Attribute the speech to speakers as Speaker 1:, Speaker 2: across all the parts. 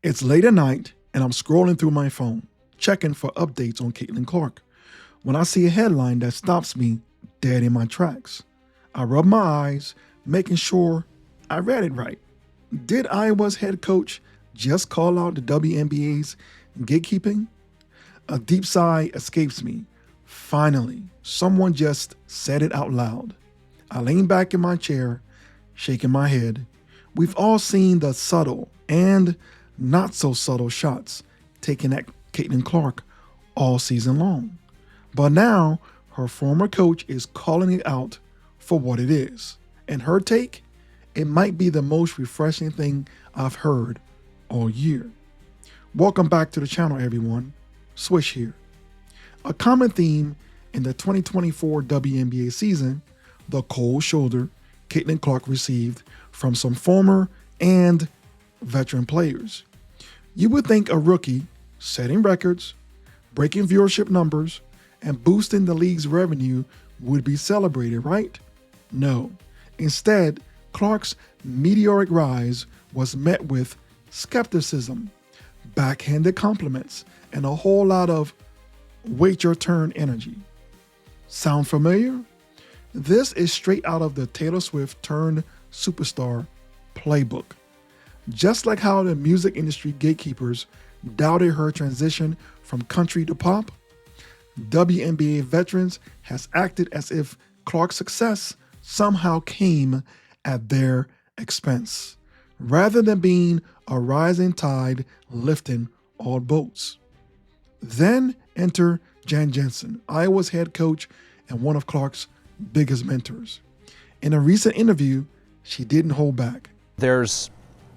Speaker 1: It's late at night, and I'm scrolling through my phone, checking for updates on Caitlin Clark, when I see a headline that stops me dead in my tracks. I rub my eyes, making sure I read it right. Did Iowa's head coach just call out the WNBA's gatekeeping? A deep sigh escapes me. Finally, someone just said it out loud. I lean back in my chair, shaking my head. We've all seen the subtle and not so subtle shots taken at Caitlin Clark all season long. But now, her former coach is calling it out for what it is. And her take? It might be the most refreshing thing I've heard all year. Welcome back to the channel, everyone. Swish here. A common theme in the 2024 WNBA season, the cold shoulder Caitlin Clark received from some former and veteran players. You would think a rookie setting records, breaking viewership numbers, and boosting the league's revenue would be celebrated, right? No. Instead, Clark's meteoric rise was met with skepticism, backhanded compliments, and a whole lot of wait your turn energy. Sound familiar? This is straight out of the Taylor Swift turned superstar playbook. Just like how the music industry gatekeepers doubted her transition from country to pop, WNBA veterans has acted as if Clark's success somehow came at their expense, rather than being a rising tide lifting all boats. Then enter Jan Jensen, Iowa's head coach and one of Clark's biggest mentors. In a recent interview, she didn't hold back.
Speaker 2: There's,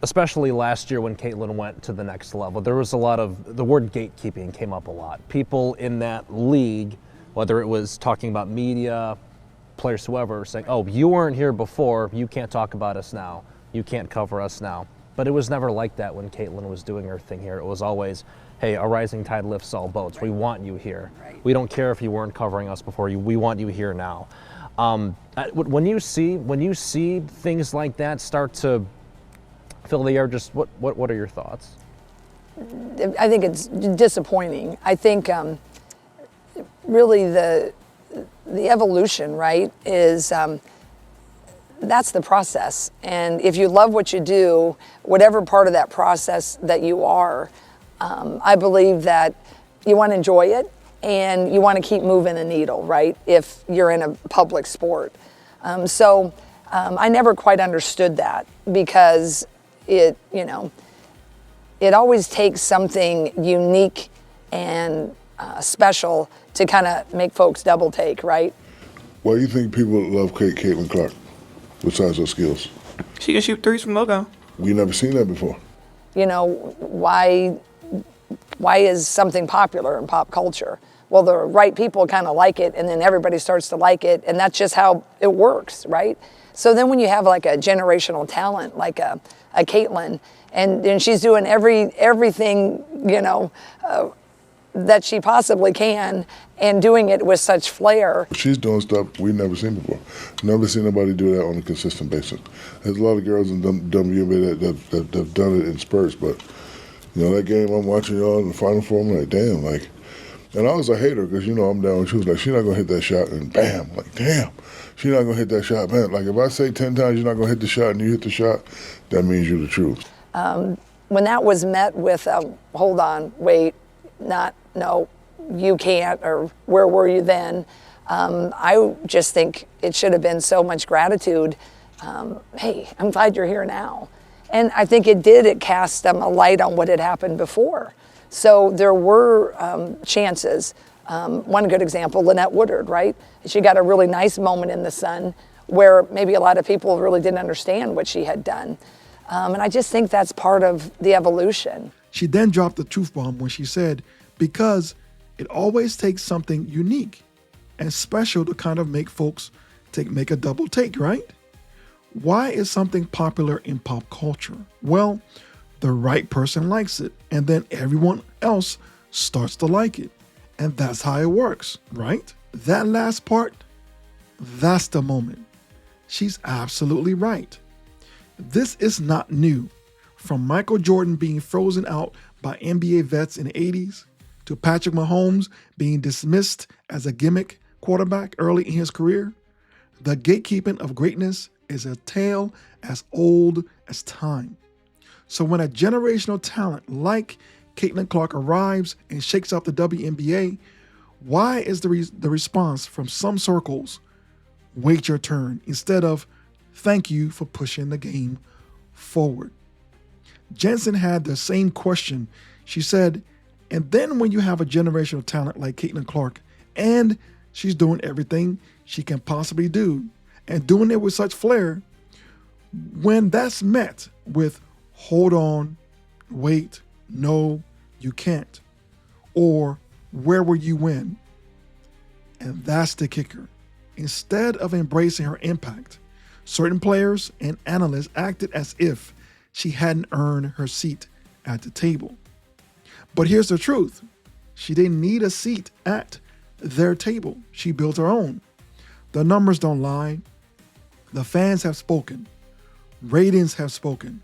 Speaker 2: especially last year when Caitlin went to the next level, there was a lot of, the word gatekeeping came up a lot. People in that league, whether it was talking about media, players, whoever, saying, oh, you weren't here before, you can't talk about us now, you can't cover us now. But it was never like that when Caitlin was doing her thing here. It was always, hey, a rising tide lifts all boats. We want you here. We don't care if you weren't covering us before you. We want you here now. When you see things like that start to fill the air, just what are your thoughts?
Speaker 3: I think it's disappointing. I think really the evolution, right, is that's the process. And if you love what you do, whatever part of that process that you are, I believe that you want to enjoy it and you want to keep moving the needle, right, if you're in a public sport. I never quite understood that because it always takes something unique and special to kind of make folks double take, right?
Speaker 4: Why do you think people love Caitlin Clark, besides her skills?
Speaker 5: She can shoot threes from logo.
Speaker 4: We never seen that before.
Speaker 3: You know, why is something popular in pop culture? Well, the right people kind of like it, and then everybody starts to like it, and that's just how it works, right? So then when you have like a generational talent, like a Caitlin, and she's doing everything, that she possibly can, and doing it with such flair.
Speaker 4: She's doing stuff we've never seen before. Never seen nobody do that on a consistent basis. There's a lot of girls in WNBA that have done it in spurts, but that game I'm watching y'all in the Final Four, I'm like, damn, like, and I was a hater because I'm down. She was like, she's not gonna hit that shot, and bam, like, damn, she's not gonna hit that shot, man. Like, if I say 10 times you're not gonna hit the shot and you hit the shot, that means you're the truth.
Speaker 3: When that was met with, hold on, wait, no, you can't, or where were you then? I just think it should have been so much gratitude. Hey, I'm glad you're here now. And I think it cast a light on what had happened before. So there were chances. One good example, Lynette Woodard, right? She got a really nice moment in the sun where maybe a lot of people really didn't understand what she had done. And I just think that's part of the evolution.
Speaker 1: She then dropped the truth bomb when she said, because it always takes something unique and special to kind of make folks make a double take, right? Why is something popular in pop culture? Well, the right person likes it, and then everyone else starts to like it. And that's how it works, right? That last part, that's the moment. She's absolutely right. This is not new. From Michael Jordan being frozen out by NBA vets in the 80s, to Patrick Mahomes being dismissed as a gimmick quarterback early in his career, the gatekeeping of greatness is a tale as old as time. So when a generational talent like Caitlin Clark arrives and shakes up the WNBA, why is the response from some circles, wait your turn, instead of thank you for pushing the game forward? Jensen had the same question. She said, and then when you have a generational talent like Caitlin Clark, and she's doing everything she can possibly do, and doing it with such flair, when that's met with hold on, wait, no, you can't, or where were you when? And that's the kicker. Instead of embracing her impact, certain players and analysts acted as if she hadn't earned her seat at the table. But here's the truth. She didn't need a seat at their table. She built her own. The numbers don't lie. The fans have spoken. Ratings have spoken.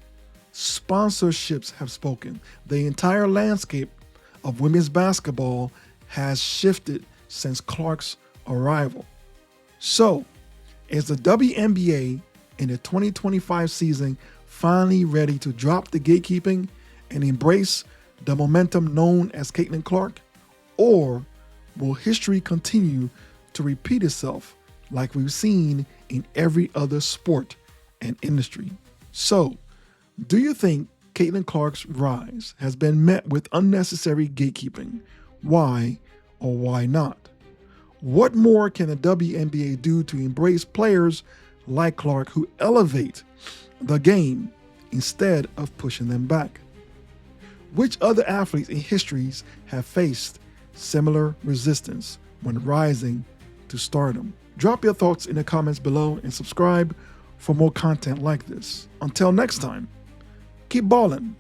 Speaker 1: Sponsorships have spoken. The entire landscape of women's basketball has shifted since Clark's arrival. So, is the WNBA in the 2025 season finally ready to drop the gatekeeping and embrace the momentum known as Caitlin Clark? Or will history continue to repeat itself like we've seen in every other sport and industry? So, do you think Caitlin Clark's rise has been met with unnecessary gatekeeping? Why or why not? What more can the WNBA do to embrace players like Clark who elevate the game instead of pushing them back? Which other athletes in histories have faced similar resistance when rising to stardom? Drop your thoughts in the comments below and subscribe for more content like this. Until next time, keep ballin'.